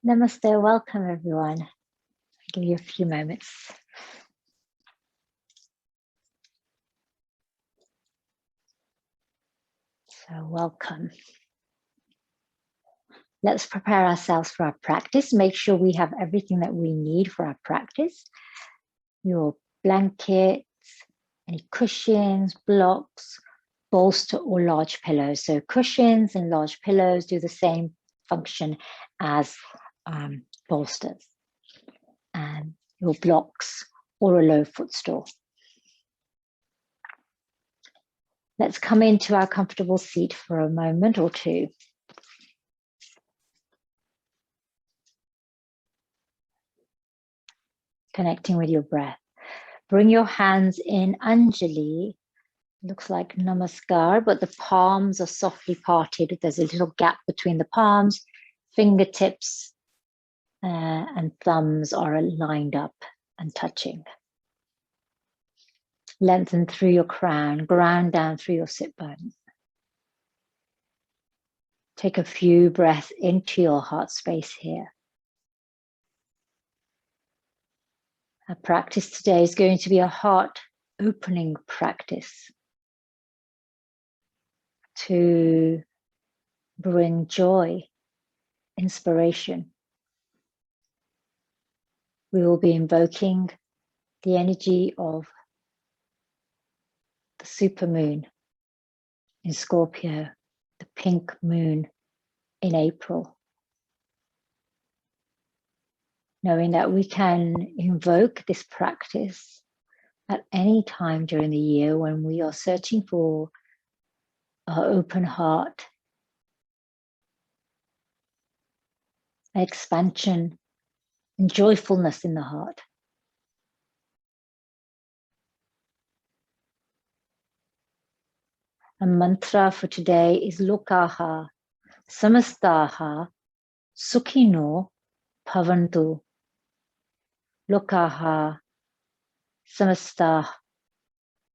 Namaste, welcome everyone. I'll give you a few moments. So welcome. Let's prepare ourselves for our practice. Make sure we have everything that we need for our practice. Your blankets, any cushions, blocks, bolster or large pillows. So cushions and large pillows do the same function as bolsters. And your blocks or a low footstool. Let's come into our comfortable seat for a moment or two. Connecting with your breath. Bring your hands in Anjali. Looks like Namaskar, but the palms are softly parted. There's a little gap between the palms. Fingertips and thumbs are lined up and touching. Lengthen through your crown, ground down through your sit bones. Take a few breaths into your heart space here. Our practice today is going to be a heart opening practice to bring joy, inspiration. We will be invoking the energy of the supermoon in Scorpio, the pink moon in April. Knowing that we can invoke this practice at any time during the year when we are searching for our open heart, expansion, and joyfulness in the heart. A mantra for today is Lokaha Samastaha Sukhino Bhavantu. Lokaha Samastah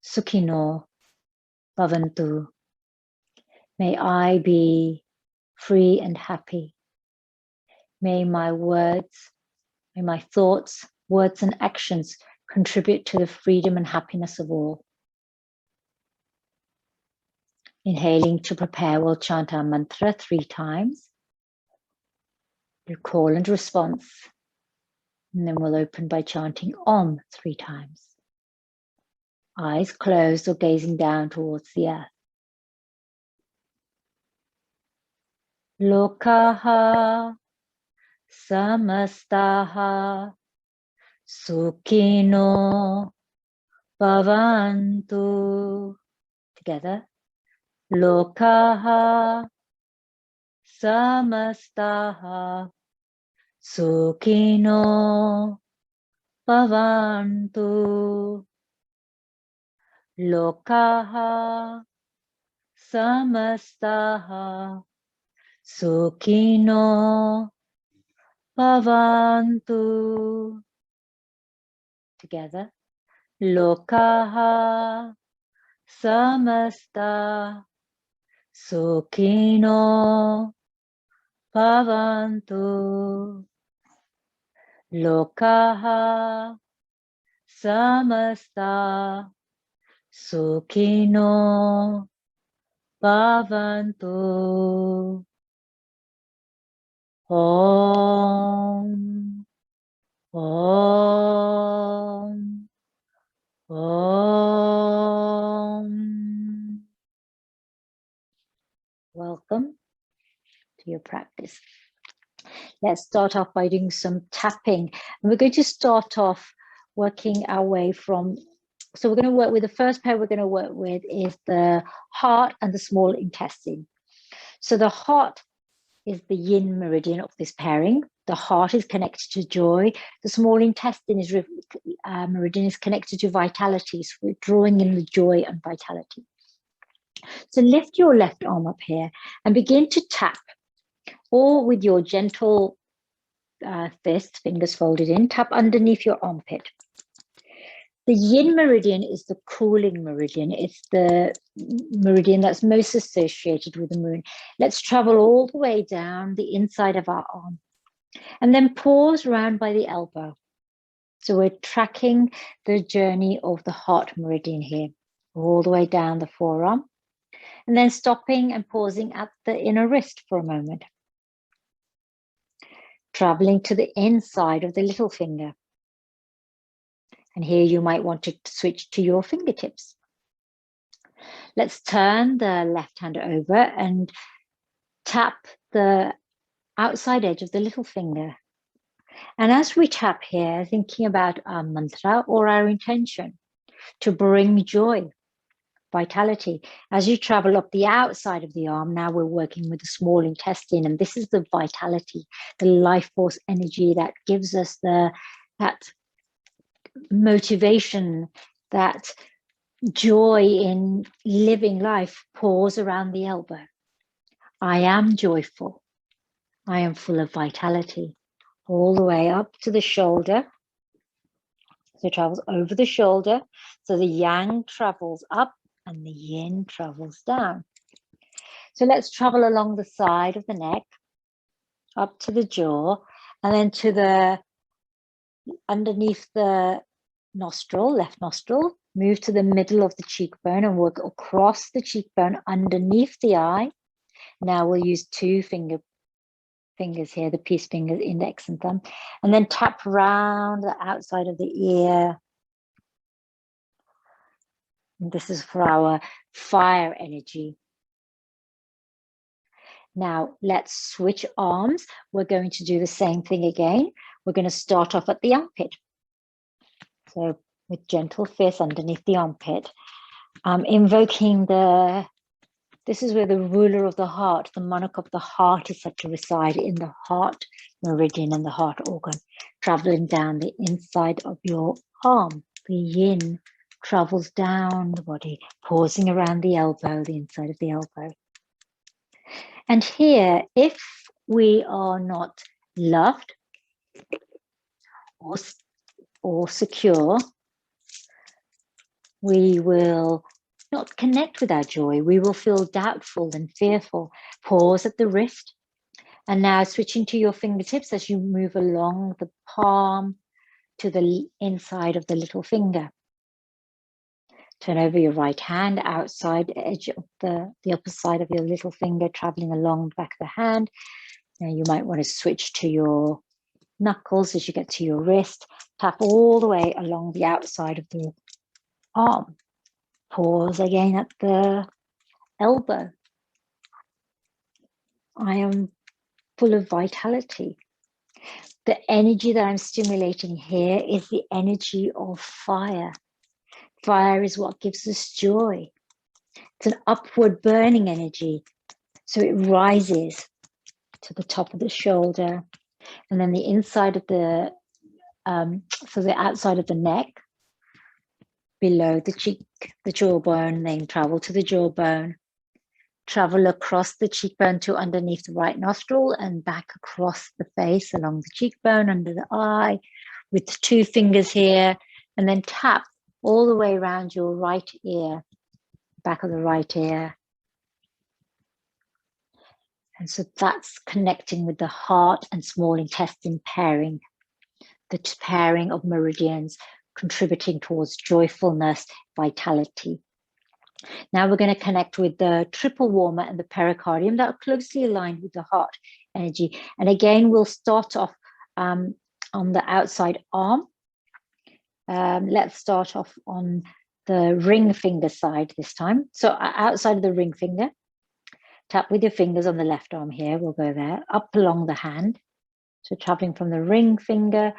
Sukhino Bhavantu. May I be free and happy. May my words, may my thoughts, words and actions contribute to the freedom and happiness of all. Inhaling to prepare, we'll chant our mantra 3 times. Do call and response. And then we'll open by chanting Om 3 times. Eyes closed or gazing down towards the earth. Lokaha Samastaha Sukhino Bhavantu. Together. Lokaha Samastaha Sukhino Bhavantu. Lokaha Samastaha Sukhino Bhavantu. Together. Lokaha Samasta Sukhino Bhavantu. Lokaha Samasta Sukhino Bhavantu. Om. Om. Om. Welcome to your practice. Let's start off by doing some tapping. And we're going to start off working our way from, so we're going to work with the first pair we're going to work with is the heart and the small intestine. So the heart is the Yin Meridian of this pairing. The heart is connected to joy. The small intestine is meridian is connected to vitality. So we're drawing in the joy and vitality. So lift your left arm up here and begin to tap, or with your gentle fist, fingers folded in, tap underneath your armpit. The Yin Meridian is the cooling meridian. It's the meridian that's most associated with the moon. Let's travel all the way down the inside of our arm. And then pause round by the elbow. So we're tracking the journey of the heart meridian here, all the way down the forearm, and then stopping and pausing at the inner wrist for a moment. Traveling to the inside of the little finger. And here you might want to switch to your fingertips. Let's turn the left hand over and tap the outside edge of the little finger. And as we tap here, thinking about our mantra or our intention to bring joy, vitality. As you travel up the outside of the arm, now we're working with the small intestine, and this is the vitality, the life force energy that gives us that motivation, that joy in living life. Pause around the elbow. I am joyful. I am full of vitality. All the way up to the shoulder. So it travels over the shoulder. So the yang travels up and the yin travels down. So let's travel along the side of the neck, up to the jaw, and then to the underneath the nostril, left nostril, move to the middle of the cheekbone and work across the cheekbone underneath the eye. Now we'll use two fingers here, the peace fingers, index and thumb, and then tap around the outside of the ear. And this is for our fire energy. Now let's switch arms. We're going to do the same thing again. We're going to start off at the armpit. So with gentle fists underneath the armpit, invoking this is where the ruler of the heart, the monarch of the heart, is said to reside, in the heart meridian and the heart organ, traveling down the inside of your arm. The yin travels down the body, pausing around the elbow, the inside of the elbow. And here, if we are not loved or secure, we will not connect with our joy. We will feel doubtful and fearful. Pause at the wrist. And now switching to your fingertips as you move along the palm to the inside of the little finger. Turn over your right hand, outside edge of the upper side of your little finger, traveling along the back of the hand. Now you might want to switch to your knuckles as you get to your wrist. Tap all the way along the outside of the arm. Pause again at the elbow. I am full of vitality. The energy that I'm stimulating here is the energy of fire. Fire is what gives us joy. It's an upward burning energy. So it rises to the top of the shoulder, and then the inside of the, so the outside of the neck, below the cheek, the jawbone, then travel to the jawbone, travel across the cheekbone to underneath the right nostril and back across the face, along the cheekbone, under the eye, with two fingers here, and then tap all the way around your right ear, back of the right ear. And so that's connecting with the heart and small intestine pairing, the pairing of meridians, contributing towards joyfulness, vitality. Now we're going to connect with the triple warmer and the pericardium that are closely aligned with the heart energy. And again, we'll start off on the outside arm. Let's start off on the ring finger side this time. So outside of the ring finger, tap with your fingers on the left arm here. We'll go there, up along the hand. So traveling from the ring finger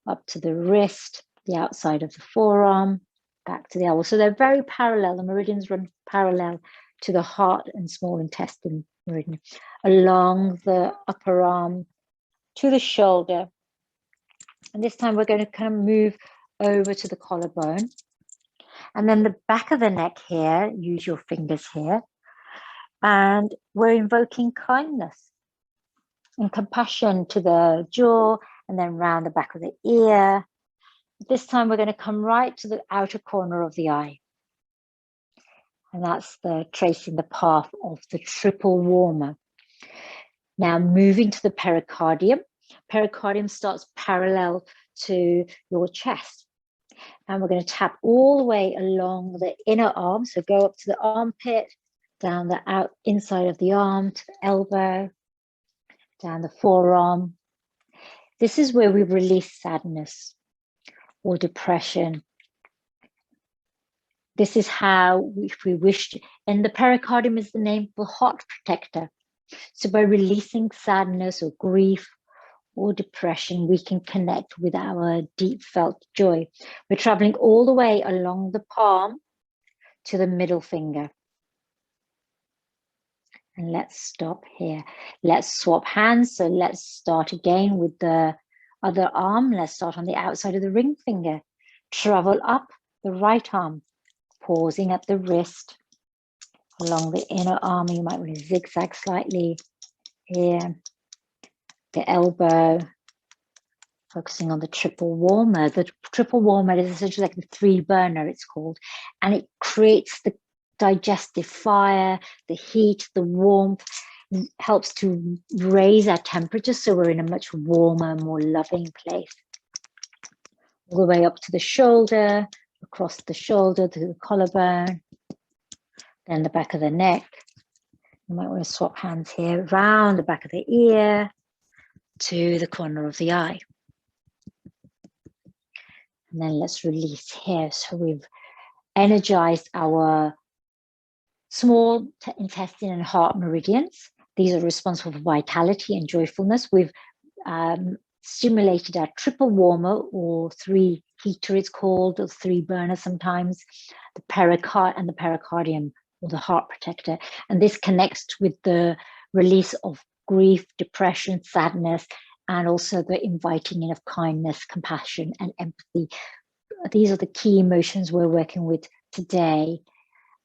up to the wrist, the outside of the forearm, back to the elbow. So they're very parallel. The meridians run parallel to the heart and small intestine meridian, along the upper arm to the shoulder. And this time we're going to kind of move over to the collarbone. And then the back of the neck here, use your fingers here. And we're invoking kindness and compassion to the jaw, and then round the back of the ear. This time we're going to come right to the outer corner of the eye. And that's the tracing the path of the triple warmer. Now moving to the pericardium. Pericardium starts parallel to your chest. And we're going to tap all the way along the inner arm. So go up to the armpit, down the inside of the arm to the elbow, down the forearm. This is where we release sadness or depression. This is how, if we wish to, and the pericardium is the name for heart protector. So by releasing sadness or grief or depression, we can connect with our deep felt joy. We're traveling all the way along the palm to the middle finger. And let's stop here. Let's swap hands. So let's start again with the other arm. Let's start on the outside of the ring finger. Travel up the right arm, pausing at the wrist, along the inner arm. You might want to zigzag slightly here. The elbow, focusing on the triple warmer. The triple warmer is essentially like the 3 burner, it's called, and it creates the digestive fire, the heat, the warmth, helps to raise our temperature so we're in a much warmer, more loving place. All the way up to the shoulder, across the shoulder to the collarbone, then the back of the neck. You might want to swap hands here, round the back of the ear to the corner of the eye. And then let's release here. So we've energized our small intestine and heart meridians. These are responsible for vitality and joyfulness. We've stimulated our triple warmer, or 3 heater it's called, or 3 burner sometimes, the pericardium, or the heart protector. And this connects with the release of grief, depression, sadness, and also the inviting in of kindness, compassion, and empathy. These are the key emotions we're working with today.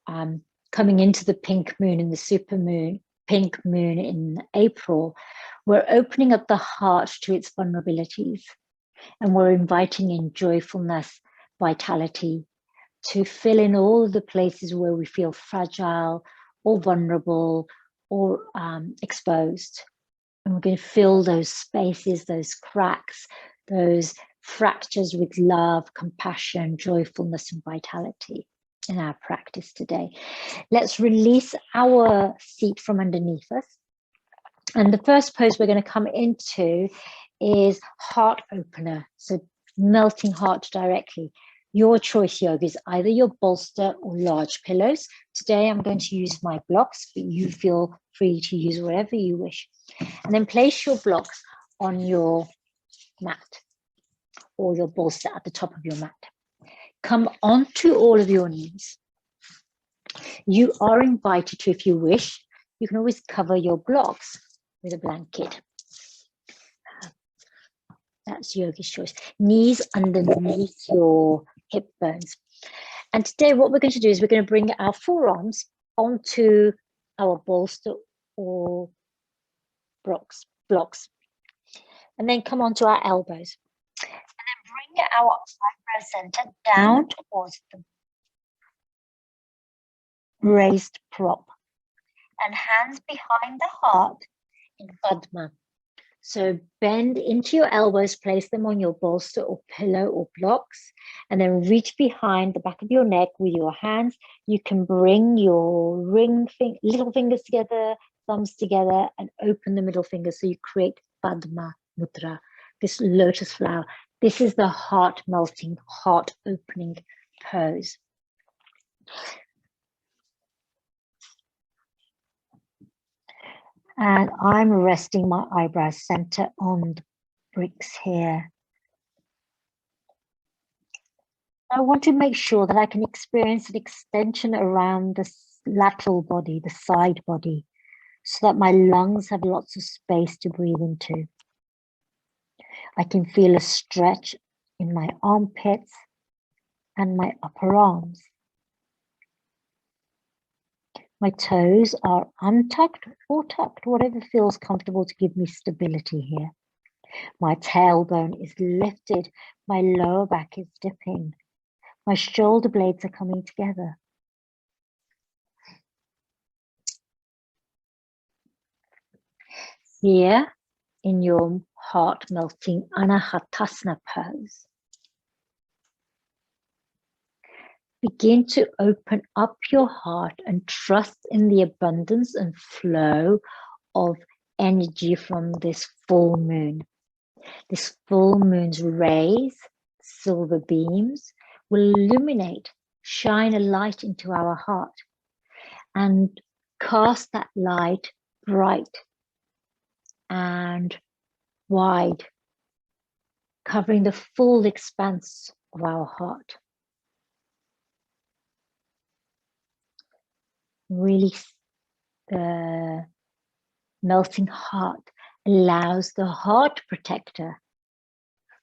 Coming into the pink moon and the super moon, pink moon in April, we're opening up the heart to its vulnerabilities, and we're inviting in joyfulness, vitality, to fill in all of the places where we feel fragile or vulnerable or exposed. And we're going to fill those spaces, those cracks, those fractures with love, compassion, joyfulness, and vitality in our practice today. Let's release our seat from underneath us. And the first pose we're going to come into is heart opener. So melting heart directly. Your choice, yogis, either your bolster or large pillows. Today I'm going to use my blocks, but you feel free to use whatever you wish. And then place your blocks on your mat or your bolster at the top of your mat. Come onto all of your knees. You are invited to, if you wish, you can always cover your blocks with a blanket. That's yogi's choice. Knees underneath your hip bones. And today what we're going to do is we're going to bring our forearms onto our bolster or blocks. And then come onto our elbows. And then bring our eyebrow center down towards the raised prop. And hands behind the heart in Padma. So bend into your elbows, place them on your bolster or pillow or blocks, and then reach behind the back of your neck with your hands. You can bring your little fingers together, thumbs together, and open the middle finger so you create Padma Mudra, this lotus flower. This is the heart melting, heart opening pose. And I'm resting my eyebrow center on the bricks here. I want to make sure that I can experience an extension around the lateral body, the side body, so that my lungs have lots of space to breathe into. I can feel a stretch in my armpits and my upper arms. My toes are untucked or tucked, whatever feels comfortable to give me stability here. My tailbone is lifted, my lower back is dipping. My shoulder blades are coming together. Here, in your heart melting Anahatasana pose. Begin to open up your heart and trust in the abundance and flow of energy from this full moon. This full moon's rays, silver beams, will illuminate, shine a light into our heart and cast that light bright and wide, covering the full expanse of our heart. Really, the melting heart allows the heart protector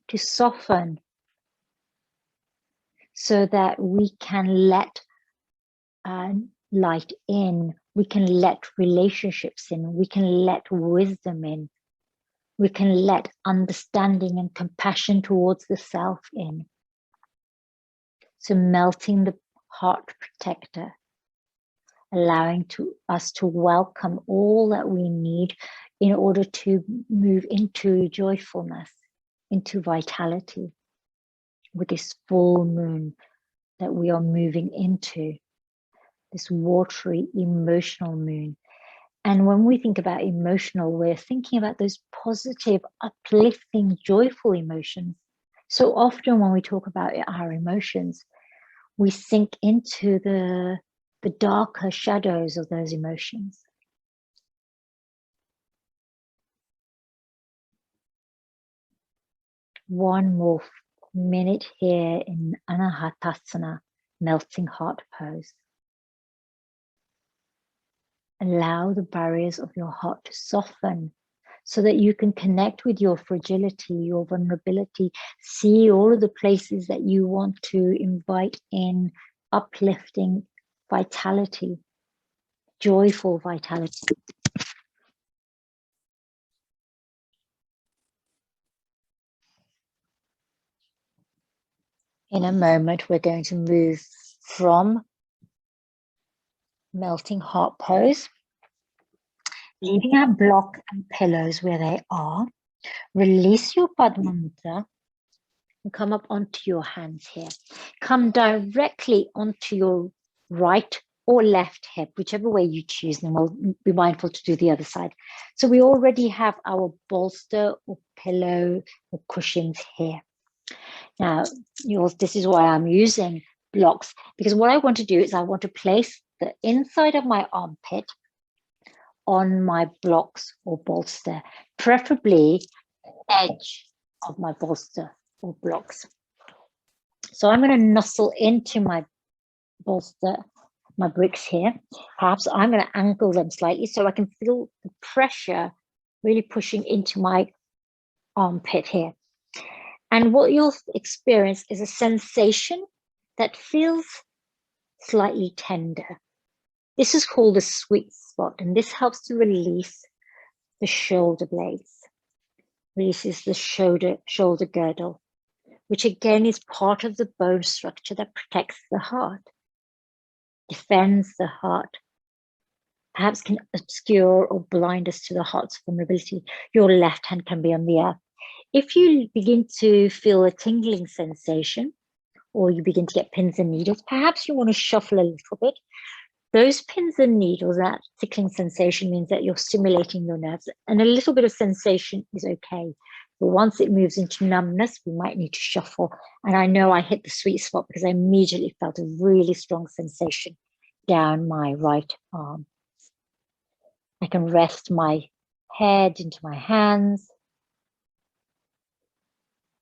to soften so that we can let light in, we can let relationships in, we can let wisdom in, we can let understanding and compassion towards the self in. So melting the heart protector, allowing us to welcome all that we need in order to move into joyfulness, into vitality with this full moon that we are moving into, this watery, emotional moon. And when we think about emotional, we're thinking about those positive, uplifting, joyful emotions. So often when we talk about our emotions, we sink into the darker shadows of those emotions. One more minute here in Anahatasana, melting heart pose. Allow the barriers of your heart to soften so that you can connect with your fragility, your vulnerability, see all of the places that you want to invite in uplifting vitality, joyful vitality. In a moment, we're going to move from melting heart pose, leaving our block and pillows where they are. Release your Padma Mudra and come up onto your hands here. Come directly onto your right or left hip, whichever way you choose, and we'll be mindful to do the other side. So we already have our bolster or pillow or cushions here. Now, this is why I'm using blocks, because what I want to do is I want to place the inside of my armpit on my blocks or bolster, preferably edge of my bolster or blocks. So I'm going to nuzzle into my bolster, my bricks here. Perhaps I'm going to angle them slightly so I can feel the pressure really pushing into my armpit here. And what you'll experience is a sensation that feels slightly tender. This is called a sweet spot, and this helps to release the shoulder blades, releases the shoulder girdle, which again is part of the bone structure that protects the heart, defends the heart, perhaps can obscure or blind us to the heart's vulnerability. Your left hand can be on the earth. If you begin to feel a tingling sensation, or you begin to get pins and needles, perhaps you want to shuffle a little bit. Those pins and needles, that tickling sensation means that you're stimulating your nerves, and a little bit of sensation is okay. But once it moves into numbness, we might need to shuffle. And I know I hit the sweet spot because I immediately felt a really strong sensation down my right arm. I can rest my head into my hands,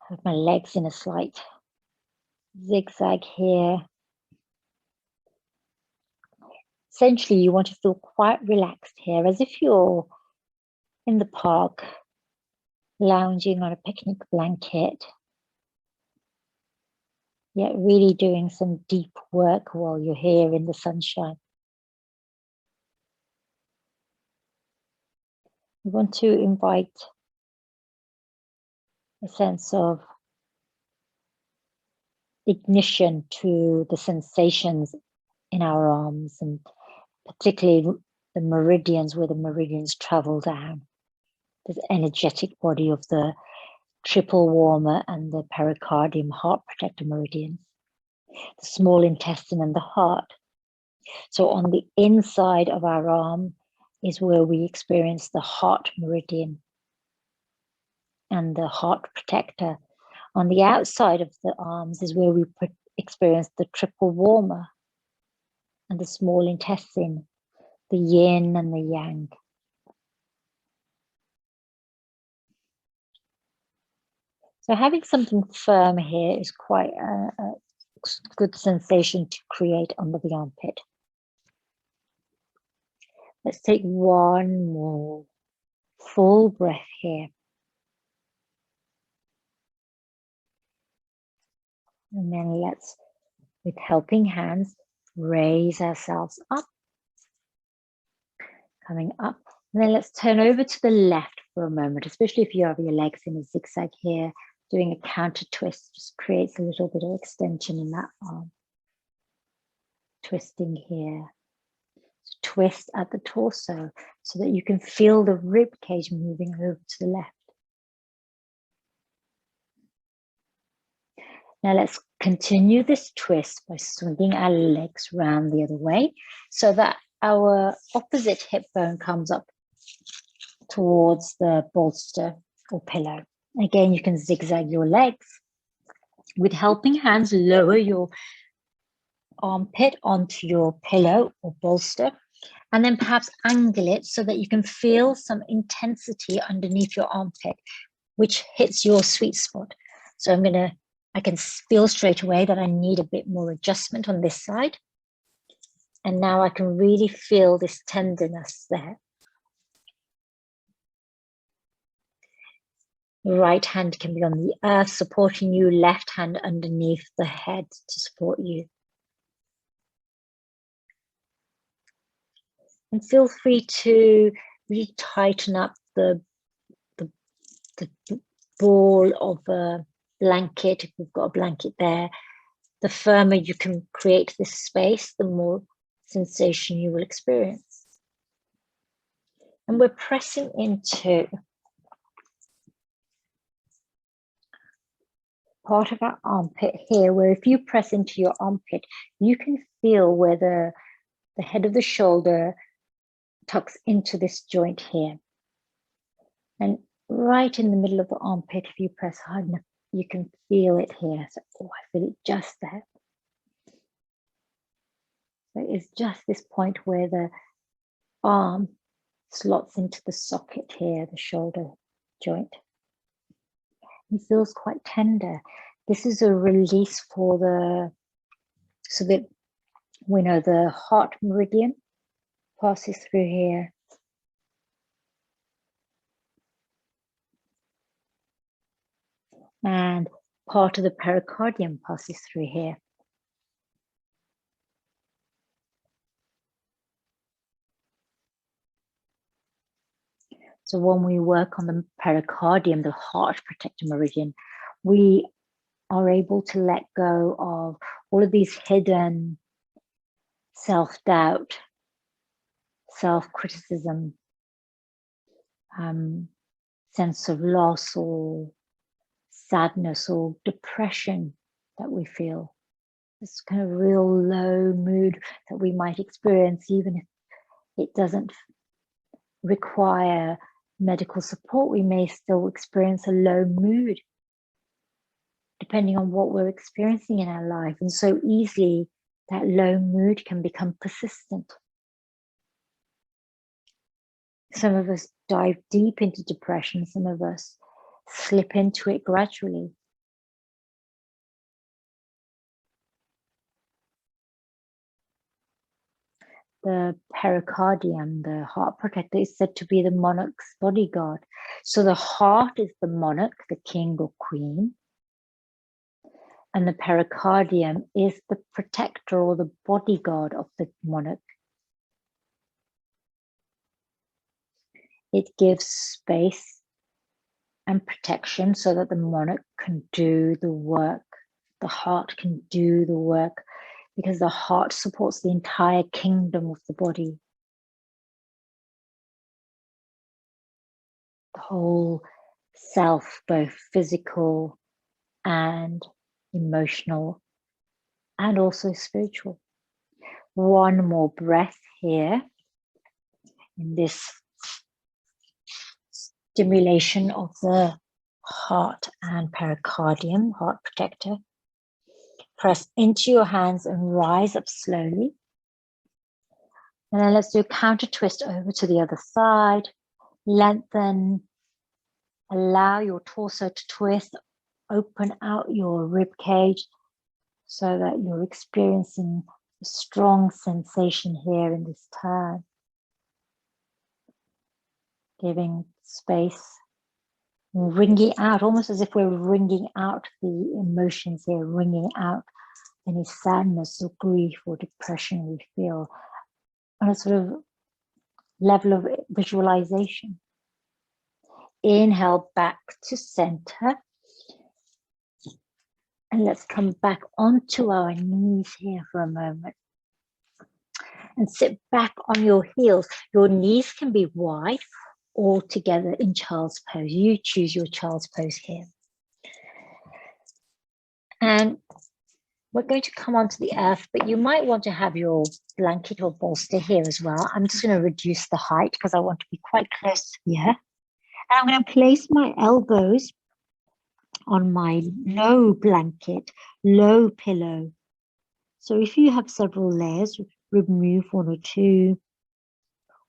have my legs in a slight zigzag here. Essentially, you want to feel quite relaxed here, as if you're in the park, lounging on a picnic blanket, yet really doing some deep work while you're here in the sunshine. You want to invite a sense of ignition to the sensations in our arms, and particularly the meridians, where the meridians travel down. the energetic body of the triple warmer and the pericardium heart protector meridians, the small intestine and the heart. So on the inside of our arm is where we experience the heart meridian and the heart protector. On the outside of the arms is where we experience the triple warmer and the small intestine, the yin and the yang. So having something firm here is quite a good sensation to create under the armpit. Let's take one more full breath here. And then let's, with helping hands, raise ourselves up. Coming up. And then let's turn over to the left for a moment, especially if you have your legs in a zigzag here. Doing a counter twist just creates a little bit of extension in that arm. Twisting here. Twist at the torso so that you can feel the rib cage moving over to the left. Now let's continue this twist by swinging our legs round the other way so that our opposite hip bone comes up towards the bolster or pillow. Again, you can zigzag your legs. With helping hands, lower your armpit onto your pillow or bolster, and then perhaps angle it so that you can feel some intensity underneath your armpit, which hits your sweet spot. So I can feel straight away that I need a bit more adjustment on this side. And now I can really feel this tenderness there. The right hand can be on the earth supporting you, left hand underneath the head to support you. And feel free to really tighten up the ball of a blanket, if we've got a blanket there. The firmer you can create this space, the more sensation you will experience. And we're pressing into part of our armpit here, where if you press into your armpit, you can feel where the head of the shoulder tucks into this joint here. And right in the middle of the armpit, if you press hard enough, you can feel it here. So, oh, I feel it just there. So it's just this point where the arm slots into the socket here, the shoulder joint. It feels quite tender. This is a release for so that we know the heart meridian passes through here. And part of the pericardium passes through here. So when we work on the pericardium, the heart protector meridian, we are able to let go of all of these hidden self-doubt, self-criticism, sense of loss or sadness or depression that we feel. This kind of real low mood that we might experience, even if it doesn't require medical support. We may still experience a low mood depending on what we're experiencing in our life. And so easily that low mood can become persistent. Some of us dive deep into depression. Some of us slip into it gradually. The pericardium, the heart protector, is said to be the monarch's bodyguard. So the heart is the monarch, the king or queen. And the pericardium is the protector or the bodyguard of the monarch. It gives space and protection so that the monarch can do the work. The heart can do the work because the heart supports the entire kingdom of the body. The whole self, both physical and emotional, and also spiritual. One more breath here in this stimulation of the heart and pericardium, heart protector. Press into your hands and rise up slowly. And then let's do a counter twist over to the other side. Lengthen, allow your torso to twist, open out your rib cage so that you're experiencing a strong sensation here in this turn. Giving space, wringing out, almost as if we're wringing out the emotions here, wringing out any sadness or grief or depression we feel on a sort of level of visualization. Inhale back to center. And let's come back onto our knees here for a moment. And sit back on your heels. Your knees can be wide or together in child's pose. You choose your child's pose here. And we're going to come onto the earth, but you might want to have your blanket or bolster here as well. I'm just going to reduce the height because I want to be quite close to the earth. And I'm going to place my elbows on my low blanket, low pillow. So if you have several layers, remove one or two,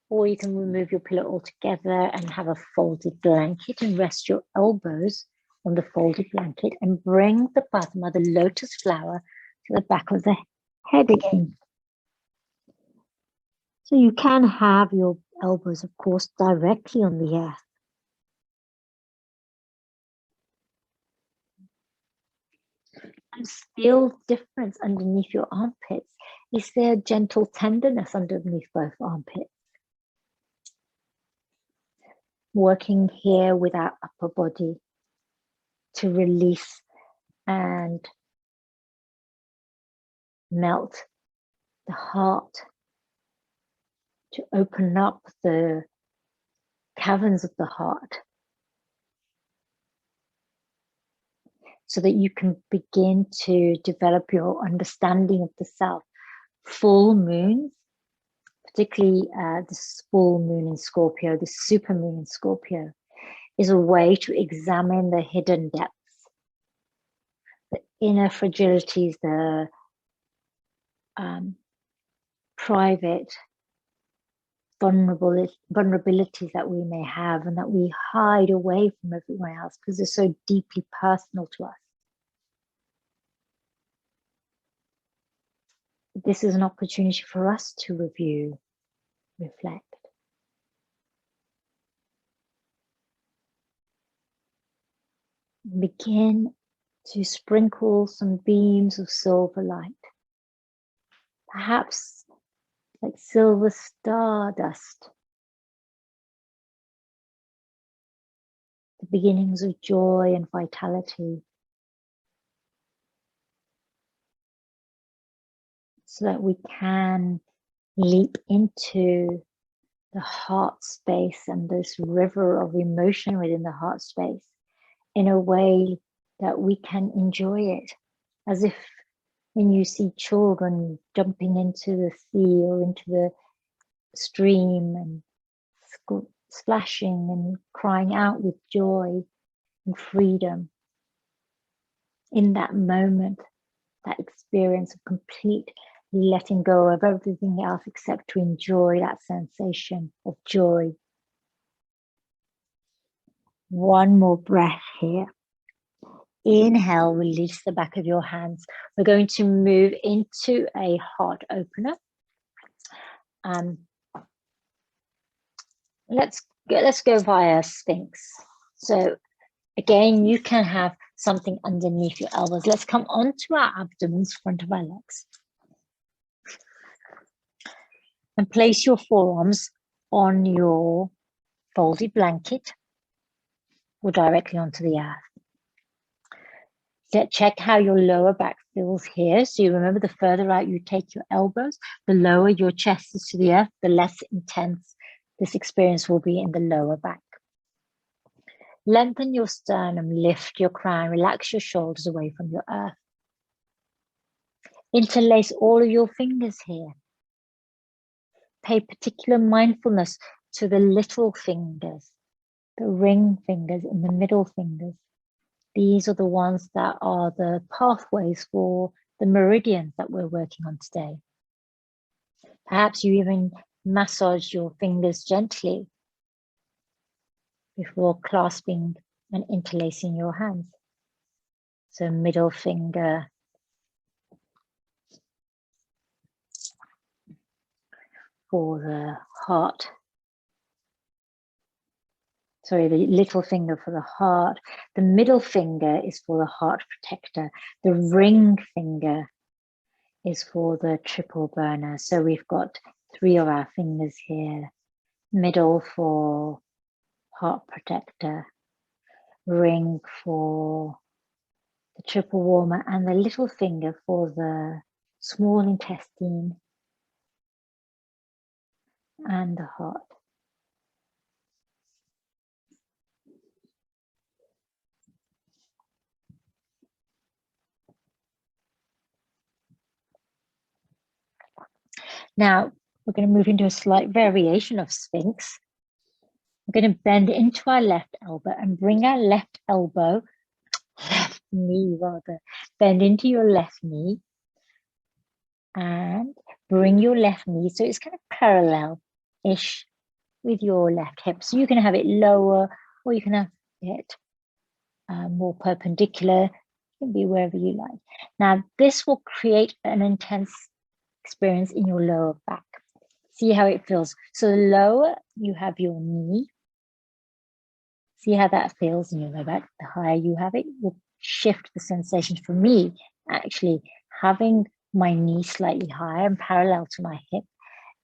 or you can remove your pillow altogether and have a folded blanket and rest your elbows on the folded blanket and bring the bottom of the lotus flower to the back of the head again. So you can have your elbows, of course, directly on the earth. And feel difference underneath your armpits. Is there gentle tenderness underneath both armpits? Working here with our upper body to release and melt the heart, to open up the caverns of the heart so that you can begin to develop your understanding of the self. Full moons, particularly this full moon in Scorpio, the super moon in Scorpio, is a way to examine the hidden depths, the inner fragilities, the private vulnerabilities that we may have and that we hide away from everyone else because they're so deeply personal to us. This is an opportunity for us to review, reflect. Begin to sprinkle some beams of silver light, perhaps like silver stardust, the beginnings of joy and vitality, so that we can leap into the heart space and this river of emotion within the heart space in a way that we can enjoy it, as if when you see children jumping into the sea or into the stream and splashing and crying out with joy and freedom. In that moment, that experience of complete letting go of everything else except to enjoy that sensation of joy. One more breath here. Inhale, release the back of your hands. We're going to move into a heart opener. Let's go via Sphinx. So again, you can have something underneath your elbows. Let's come onto our abdomens, front of our legs. And place your forearms on your folded blanket or directly onto the earth. Check how your lower back feels here. So you remember, the further out you take your elbows, the lower your chest is to the earth, the less intense this experience will be in the lower back. Lengthen your sternum, lift your crown, relax your shoulders away from your earth. Interlace all of your fingers here. Pay particular mindfulness to the little fingers, the ring fingers and the middle fingers. These are the ones that are the pathways for the meridians that we're working on today. Perhaps you even massage your fingers gently before clasping and interlacing your hands. So middle finger, for the heart. Sorry, the little finger for the heart. The middle finger is for the heart protector. The ring finger is for the triple burner. So we've got 3 of our fingers here. Middle for heart protector, ring for the triple warmer, and the little finger for the small intestine and the heart. Now, we're going to move into a slight variation of Sphinx. We're going to bend into our left elbow and bring our left knee rather, bend into your left knee and bring your left knee so it's kind of parallel-ish with your left hip. So you can have it lower or you can have it more perpendicular. It can be wherever you like. Now, this will create an intense experience in your lower back. See how it feels. So the lower you have your knee, see how that feels in your lower back. The higher you have it, will shift the sensation. For me, actually, having my knee slightly higher and parallel to my hip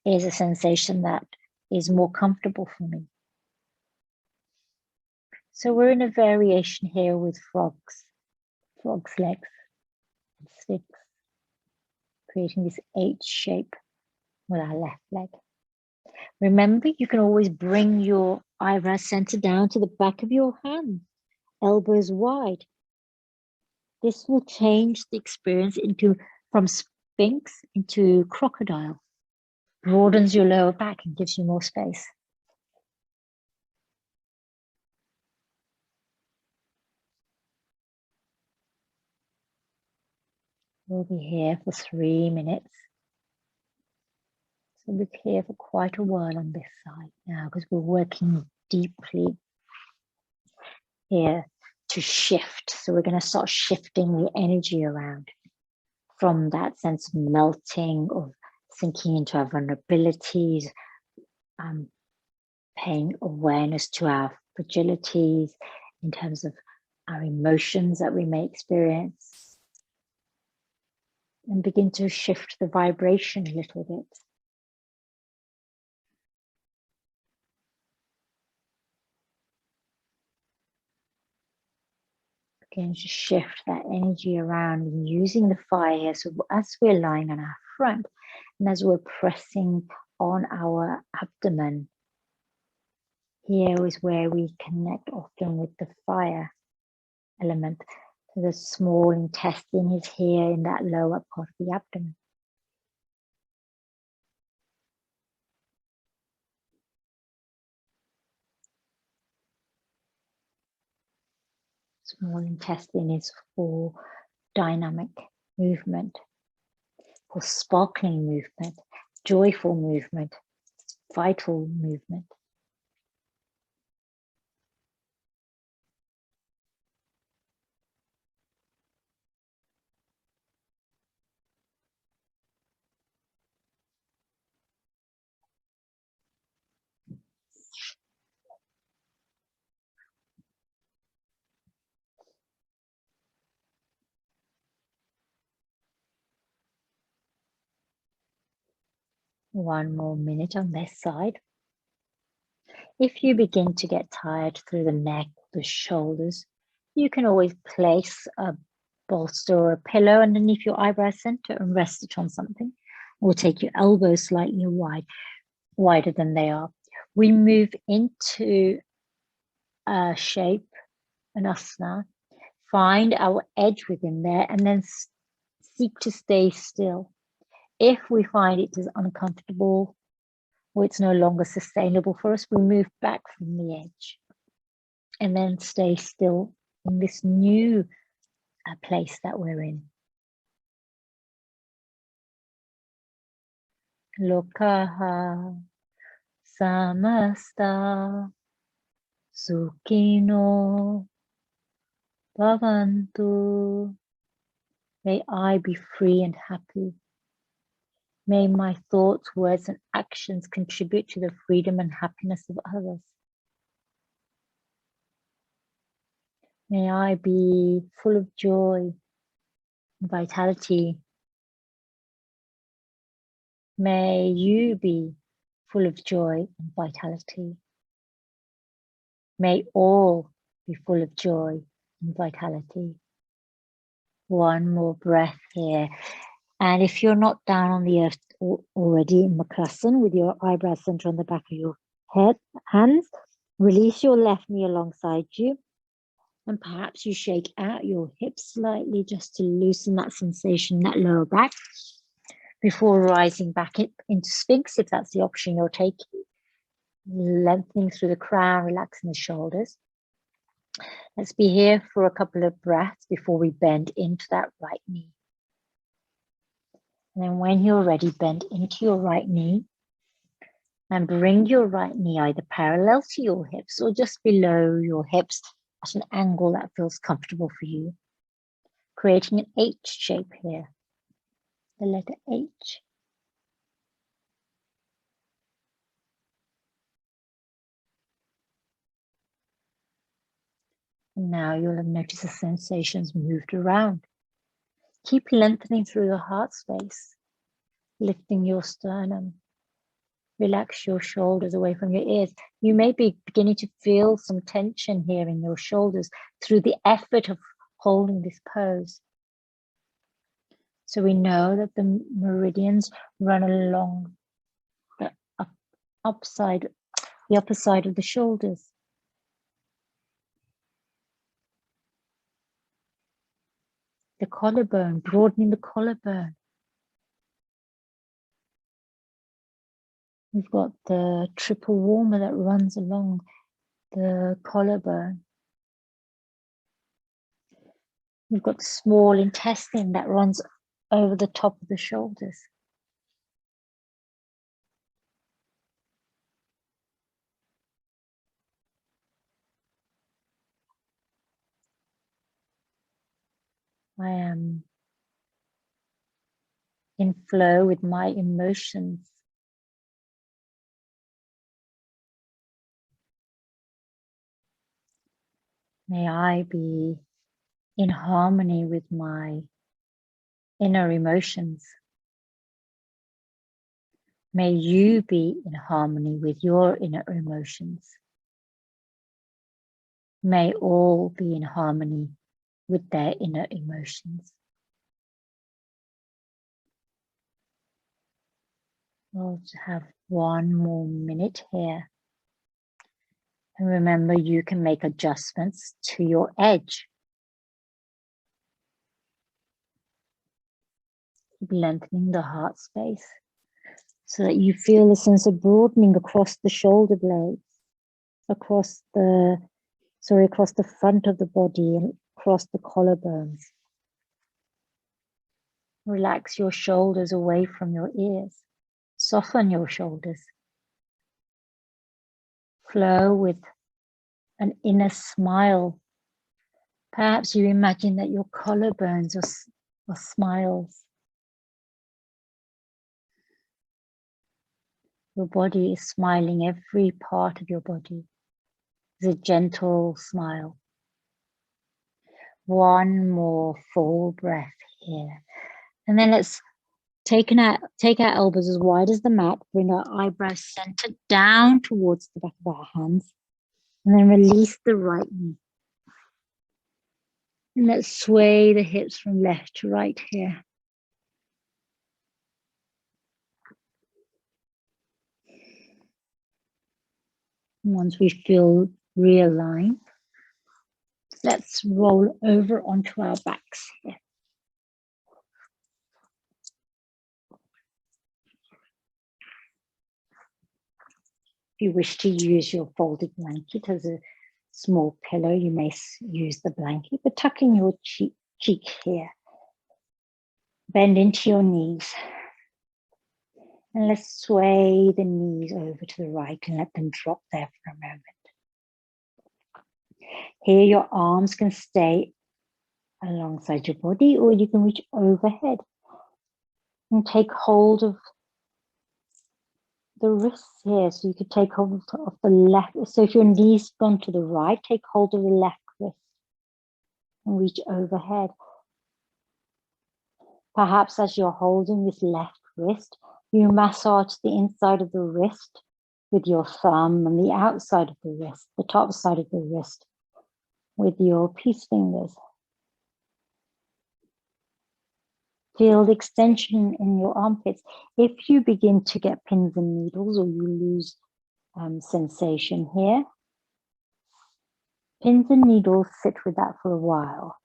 is a sensation that is more comfortable for me. So we're in a variation here with frog's legs, and Sphinx, creating this H shape with our left leg. Remember, you can always bring your eyebrow center down to the back of your hand, elbows wide. This will change the experience from Sphinx into crocodile. Broadens your lower back and gives you more space. We'll be here for 3 minutes. So we'll be here for quite a while on this side now because we're working deeply here to shift. So we're going to start shifting the energy around from that sense of melting, of sinking into our vulnerabilities, paying awareness to our fragilities in terms of our emotions that we may experience, and begin to shift the vibration a little bit. Begin to shift that energy around and using the fire here. So as we're lying on our front and as we're pressing on our abdomen, here is where we connect often with the fire element. So the small intestine is here in that lower part of the abdomen. Small intestine is for dynamic movement, for sparkling movement, joyful movement, vital movement. One more minute on this side. If you begin to get tired through the neck, the shoulders, you can always place a bolster or a pillow underneath your eyebrow center and rest it on something, or take your elbows slightly wider than they are. We move into shape, an asana, find our edge within there, and then seek to stay still. If we find it is uncomfortable or it's no longer sustainable for us, we move back from the edge and then stay still in this new place that we're in. Lokaha samasta sukhino bhavantu. May I be free and happy. May my thoughts, words, and actions contribute to the freedom and happiness of others. May I be full of joy and vitality. May you be full of joy and vitality. May all be full of joy and vitality. One more breath here. And if you're not down on the earth already in Makasana with your eyebrows center on the back of your head, hands, release your left knee alongside you. And perhaps you shake out your hips slightly just to loosen that sensation, that lower back, before rising back into Sphinx, if that's the option you're taking. Lengthening through the crown, relaxing the shoulders. Let's be here for a couple of breaths before we bend into that right knee. And then when you're ready, bend into your right knee and bring your right knee either parallel to your hips or just below your hips at an angle that feels comfortable for you. Creating an H shape here, the letter H. And now you'll have noticed the sensations moved around. Keep lengthening through the heart space, lifting your sternum. Relax your shoulders away from your ears. You may be beginning to feel some tension here in your shoulders through the effort of holding this pose. So we know that the meridians run along the upper side of the shoulders. The collarbone, broadening the collarbone. We've got the triple warmer that runs along the collarbone. We've got the small intestine that runs over the top of the shoulders. I am in flow with my emotions. May I be in harmony with my inner emotions. May you be in harmony with your inner emotions. May all be in harmony with their inner emotions. We'll have one more minute here. And remember, you can make adjustments to your edge. Keep lengthening the heart space so that you feel a sense of broadening across the shoulder blades, across the front of the body and across the collarbones. Relax your shoulders away from your ears. Soften your shoulders. Flow with an inner smile. Perhaps you imagine that your collarbones are smiles. Your body is smiling, every part of your body is a gentle smile. One more full breath here. And then let's take our elbows as wide as the mat, bring our eyebrows centered down towards the back of our hands, and then release the right knee. And let's sway the hips from left to right here. Once we feel realign. Let's roll over onto our backs here. If you wish to use your folded blanket as a small pillow, you may use the blanket, but tuck in your cheek here. Bend into your knees. And let's sway the knees over to the right and let them drop there for a moment. Here, your arms can stay alongside your body, or you can reach overhead and take hold of the wrists here. So you could take hold of the left. So if your knees gone to the right, take hold of the left wrist and reach overhead. Perhaps as you're holding this left wrist, you massage the inside of the wrist with your thumb and the outside of the wrist, the top side of the wrist with your peace fingers. Feel the extension in your armpits. If you begin to get pins and needles or you lose sensation here, pins and needles, sit with that for a while.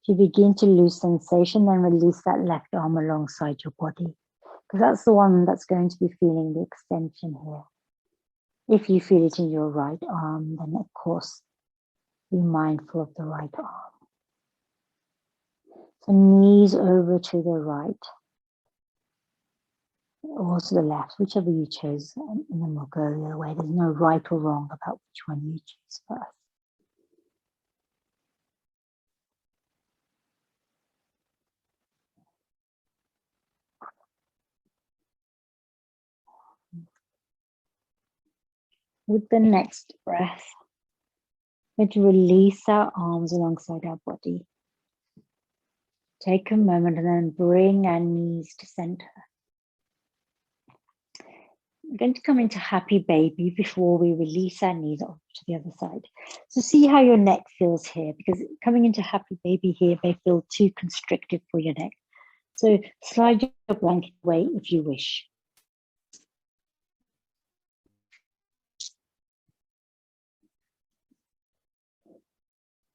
If you begin to lose sensation, then release that left arm alongside your body, because that's the one that's going to be feeling the extension here. If you feel it in your right arm, then of course, be mindful of the right arm. So knees over to the right, or to the left, whichever you chose, and then we'll go the other way. There's no right or wrong about which one you choose first. With the next breath, let's release our arms alongside our body. Take a moment and then bring our knees to center. We're going to come into happy baby before we release our knees off to the other side. So see how your neck feels here, because coming into happy baby here may feel too constrictive for your neck. So slide your blanket away if you wish.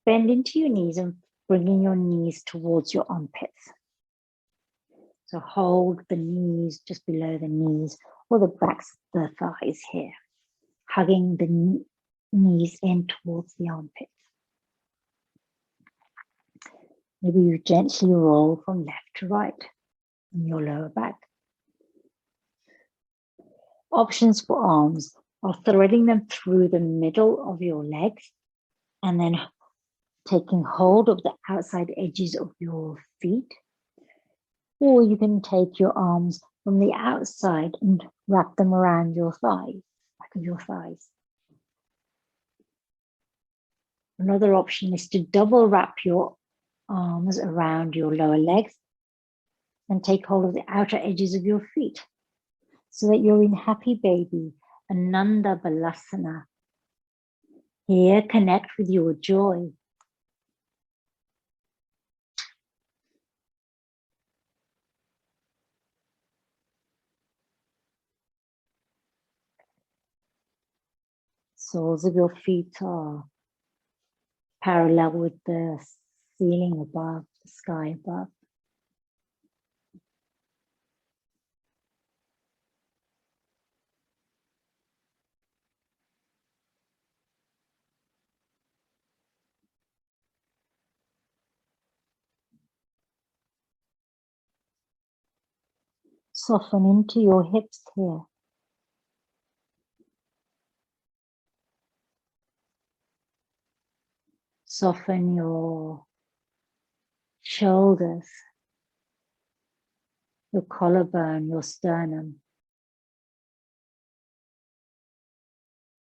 Bend into your knees and bringing your knees towards your armpits. So hold the knees just below the knees or the backs of the thighs here, hugging the knees in towards the armpits. Maybe you gently roll from left to right in your lower back. Options for arms are threading them through the middle of your legs and then taking hold of the outside edges of your feet. Or you can take your arms from the outside and wrap them around your thighs, back of your thighs. Another option is to double wrap your arms around your lower legs and take hold of the outer edges of your feet so that you're in happy baby, Ananda Balasana. Here, connect with your joy. Soles of your feet are parallel with the ceiling above, the sky above. Soften into your hips here. Soften your shoulders, your collarbone, your sternum,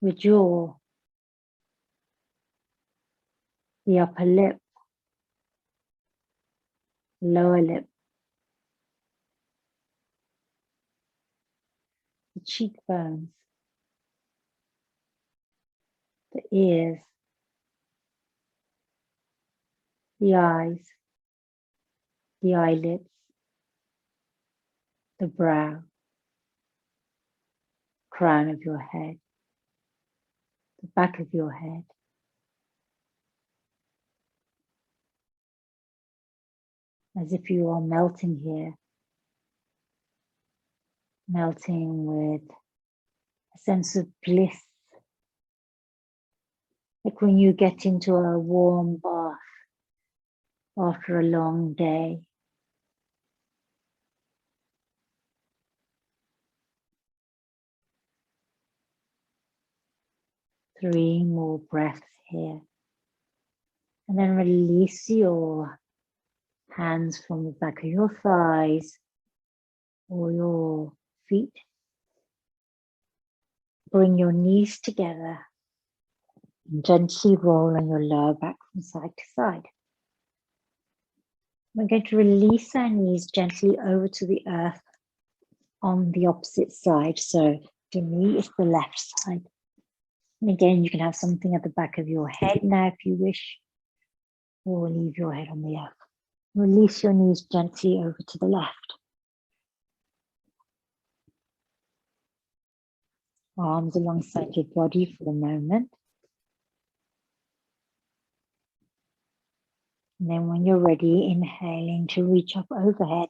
your jaw, the upper lip, lower lip, the cheekbones, the ears, the eyes, the eyelids, the brow, crown of your head, the back of your head, as if you are melting here, melting with a sense of bliss, like when you get into a warm bath after a long day. Three more breaths here. And then release your hands from the back of your thighs or your feet. Bring your knees together and gently roll on your lower back from side to side. We're going to release our knees gently over to the earth on the opposite side. So for me, it's the left side. And again, you can have something at the back of your head now if you wish, or leave your head on the earth. Release your knees gently over to the left. Arms alongside your body for the moment. And then when you're ready, inhaling to reach up overhead.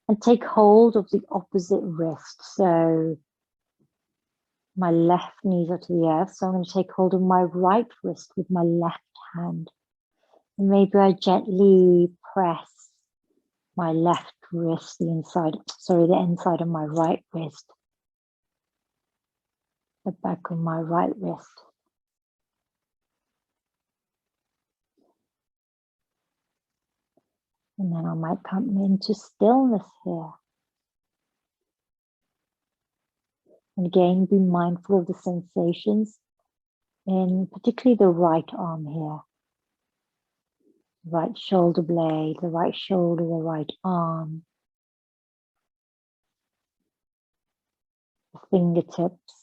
And take hold of the opposite wrist. So my left knees are to the earth. So I'm going to take hold of my right wrist with my left hand. And maybe I gently press my left wrist, the inside of my right wrist. The back of my right wrist. And then I might come into stillness here. And again, be mindful of the sensations in particularly the right arm here. Right shoulder blade, the right shoulder, the right arm. The fingertips,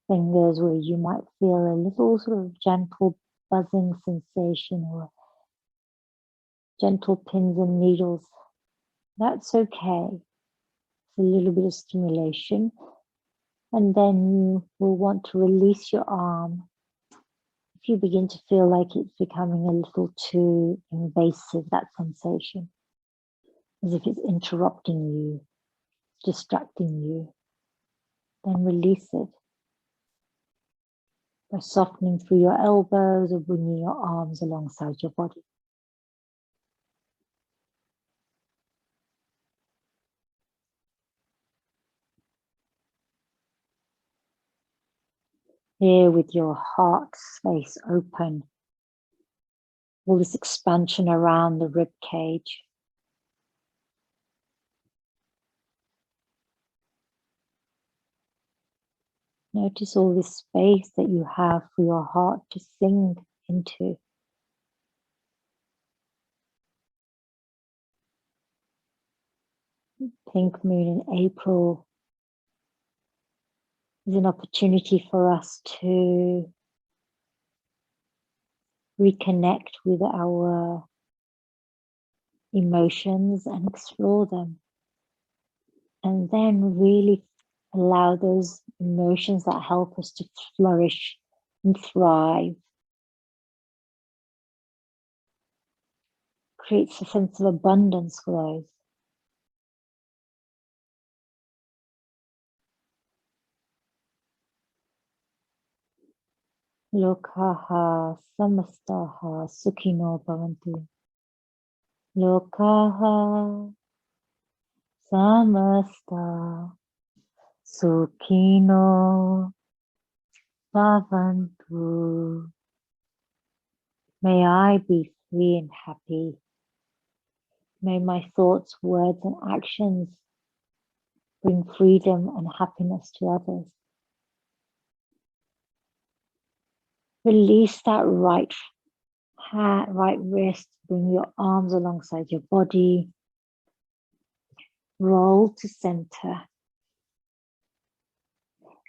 fingers where you might feel a little sort of gentle buzzing sensation or gentle pins and needles. That's okay. It's a little bit of stimulation. And then you will want to release your arm. If you begin to feel like it's becoming a little too invasive, that sensation, as if it's interrupting you, distracting you, then release it by softening through your elbows or bringing your arms alongside your body. Here with your heart space open, all this expansion around the rib cage. Notice all this space that you have for your heart to sink into. Pink moon in April is an opportunity for us to reconnect with our emotions and explore them. And then really allow those emotions that help us to flourish and thrive. Creates a sense of abundance for those. Lokaha samastaha sukhino bhavantu. Lokaha samasta sukhino bhavantu. May I be free and happy. May my thoughts, words, and actions bring freedom and happiness to others. Release that right hand, right wrist. Bring your arms alongside your body. Roll to center.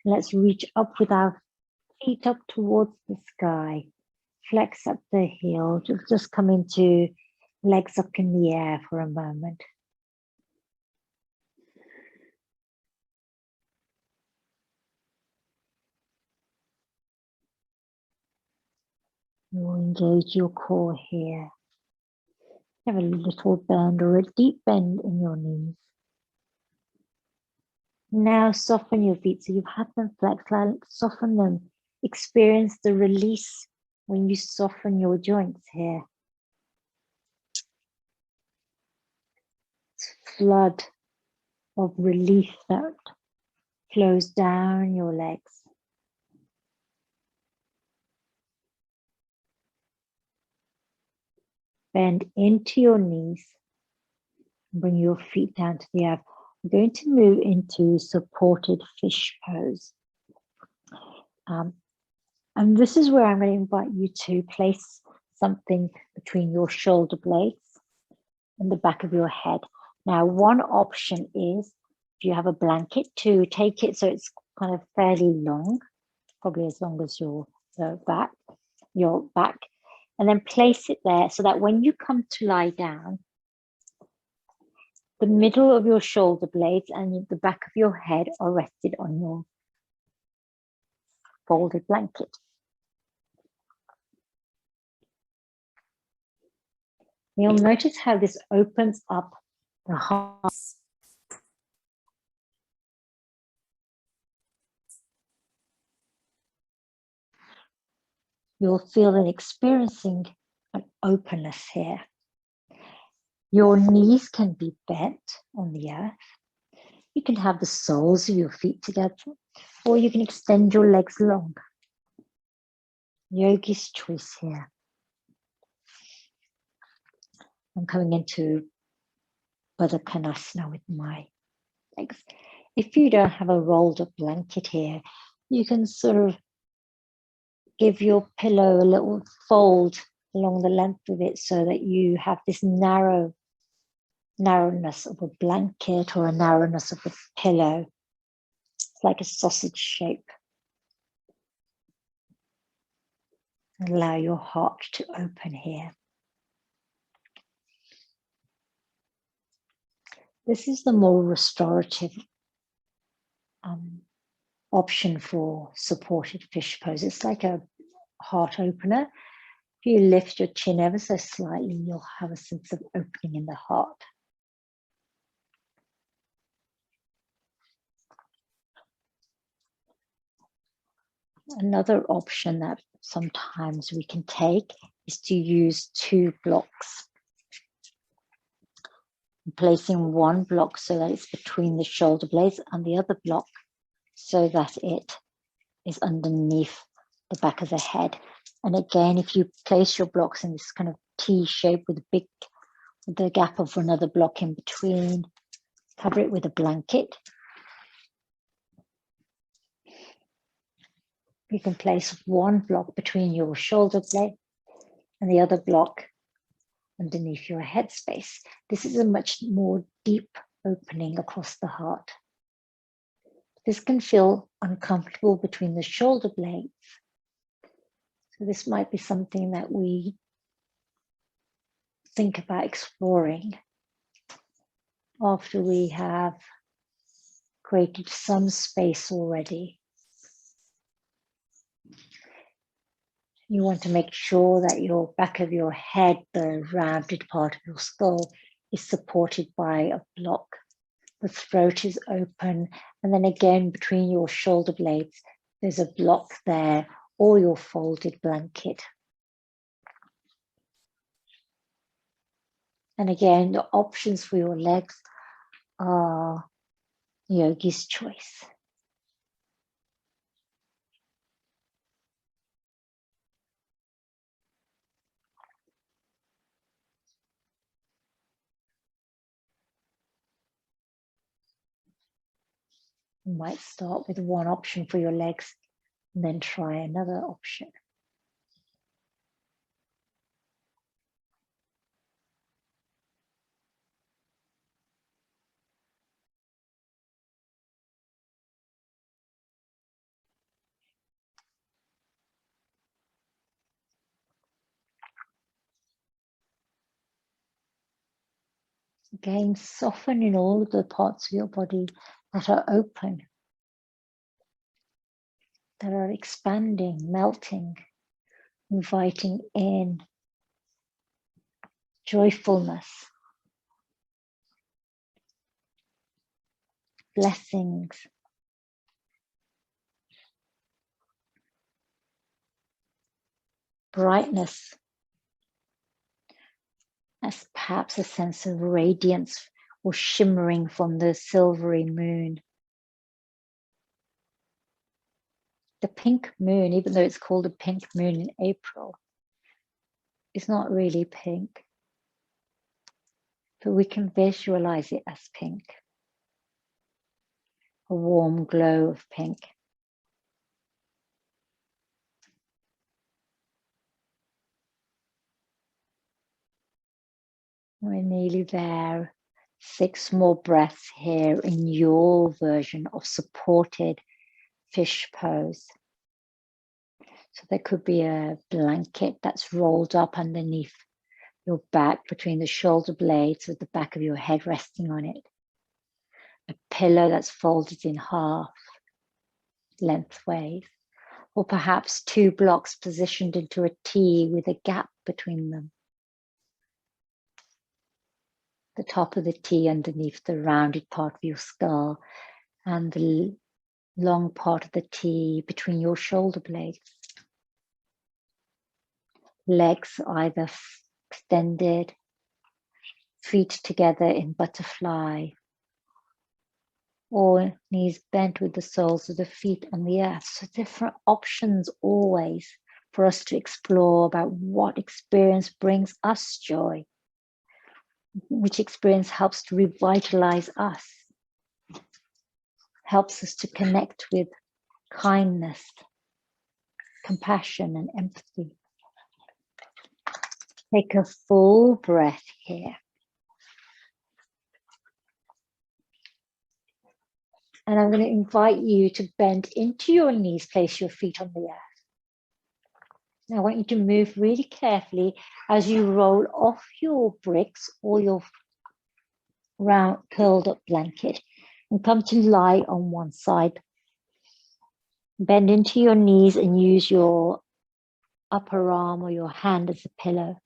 Let's reach up with our feet up towards the sky. Flex up the heel. Just come into legs up in the air for a moment. You will engage your core here. Have a little bend or a deep bend in your knees. Now soften your feet. So you've had them flexed, soften them. Experience the release when you soften your joints here. Flood of relief that flows down your legs. Bend into your knees. Bring your feet down to the earth. We're going to move into supported fish pose. And this is where I'm going to invite you to place something between your shoulder blades and the back of your head. Now, one option is, if you have a blanket, to take it so it's kind of fairly long, probably as long as your back, and then place it there so that when you come to lie down, the middle of your shoulder blades and the back of your head are rested on your folded blanket. You'll notice how this opens up the heart. You'll feel and experiencing an openness here. Your knees can be bent on the earth. You can have the soles of your feet together, or you can extend your legs long. Yogi's choice here. I'm coming into Balasana with my legs. If you don't have a rolled up blanket here, you can sort of give your pillow a little fold along the length of it so that you have this narrowness of a blanket or a narrowness of a pillow. It's like a sausage shape. Allow your heart to open here. This is the more restorative option for supported fish pose. It's like a heart opener. If you lift your chin ever so slightly, you'll have a sense of opening in the heart. Another option that sometimes we can take is to use two blocks. Placing one block so that it's between the shoulder blades and the other block so that it is underneath the back of the head. And again, if you place your blocks in this kind of T shape with the gap of another block in between, cover it with a blanket. You can place one block between your shoulder blade and the other block underneath your head space. This is a much more deep opening across the heart. This can feel uncomfortable between the shoulder blades. So this might be something that we think about exploring after we have created some space already. You want to make sure that your back of your head, the rounded part of your skull, is supported by a block. The throat is open, and then again between your shoulder blades, there's a block there, or your folded blanket. And again, the options for your legs are Yogi's choice. You might start with one option for your legs and then try another option. Again, soften in all of the parts of your body that are open, that are expanding, melting, inviting in joyfulness, blessings, brightness, as perhaps a sense of radiance or shimmering from the silvery moon. The pink moon, even though it's called a pink moon in April, is not really pink, but we can visualize it as pink, a warm glow of pink. We're nearly there. 6 more breaths here in your version of supported fish pose. So there could be a blanket that's rolled up underneath your back between the shoulder blades with the back of your head resting on it. A pillow that's folded in half lengthways, or perhaps 2 blocks positioned into a T with a gap between them. The top of the T underneath the rounded part of your skull, and the long part of the T between your shoulder blades. Legs either extended, feet together in butterfly, or knees bent with the soles of the feet on the earth. So different options always for us to explore about what experience brings us joy, which experience helps to revitalize us, helps us to connect with kindness, compassion, and empathy. Take a full breath here. And I'm going to invite you to bend into your knees, place your feet on the earth. Now I want you to move really carefully as you roll off your bricks or your round curled up blanket and come to lie on one side. Bend into your knees and use your upper arm or your hand as a pillow.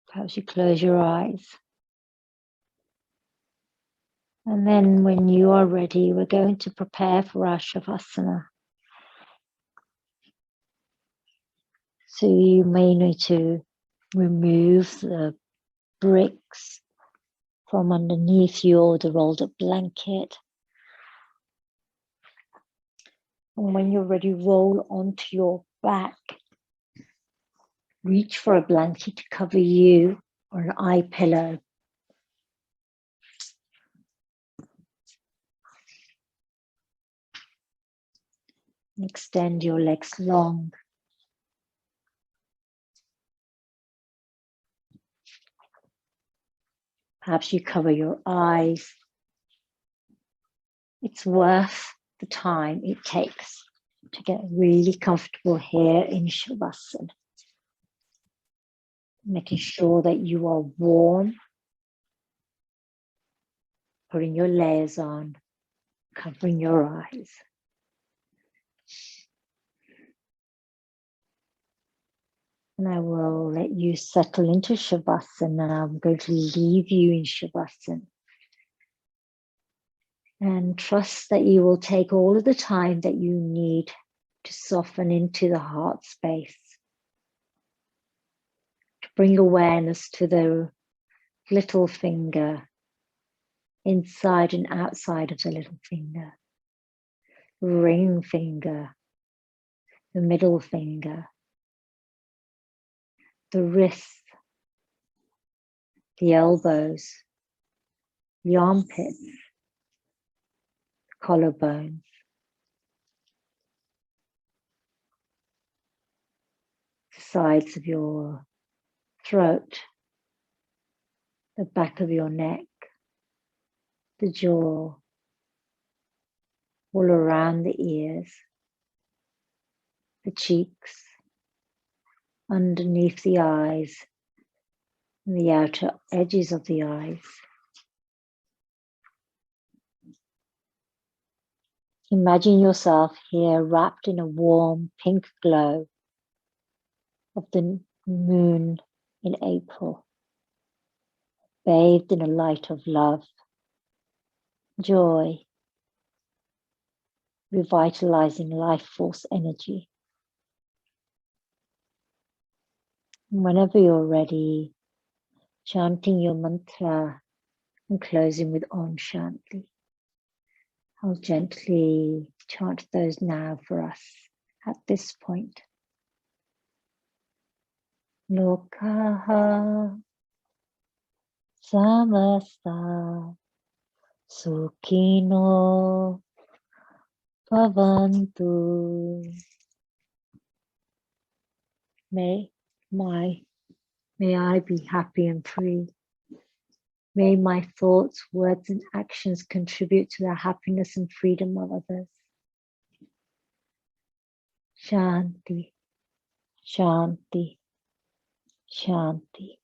Perhaps you close your eyes. And then when you are ready, we're going to prepare for our Shavasana. So you may need to remove the bricks from underneath you or the rolled up blanket. And when you're ready, roll onto your back. Reach for a blanket to cover you or an eye pillow. And extend your legs long. Perhaps you cover your eyes. It's worth the time it takes to get really comfortable here in Shavasana. Making sure that you are warm, putting your layers on, covering your eyes. And I will let you settle into Shavasana. I'm going to leave you in Shavasana. And trust that you will take all of the time that you need to soften into the heart space. To bring awareness to the little finger, inside and outside of the little finger. Ring finger, the middle finger, the wrists, the elbows, the armpits, the collarbones, the sides of your throat, the back of your neck, the jaw, all around the ears, the cheeks, underneath the eyes, and the outer edges of the eyes. Imagine yourself here wrapped in a warm pink glow of the moon in April, bathed in a light of love, joy, revitalizing life force energy. And whenever you're ready, chanting your mantra and closing with Om Shanti. I'll gently chant those now for us at this point. Lokaha samasta sukhino bhavantu. May I be happy and free. May my thoughts, words, and actions contribute to the happiness and freedom of others. Shanti, Shanti, Shanti.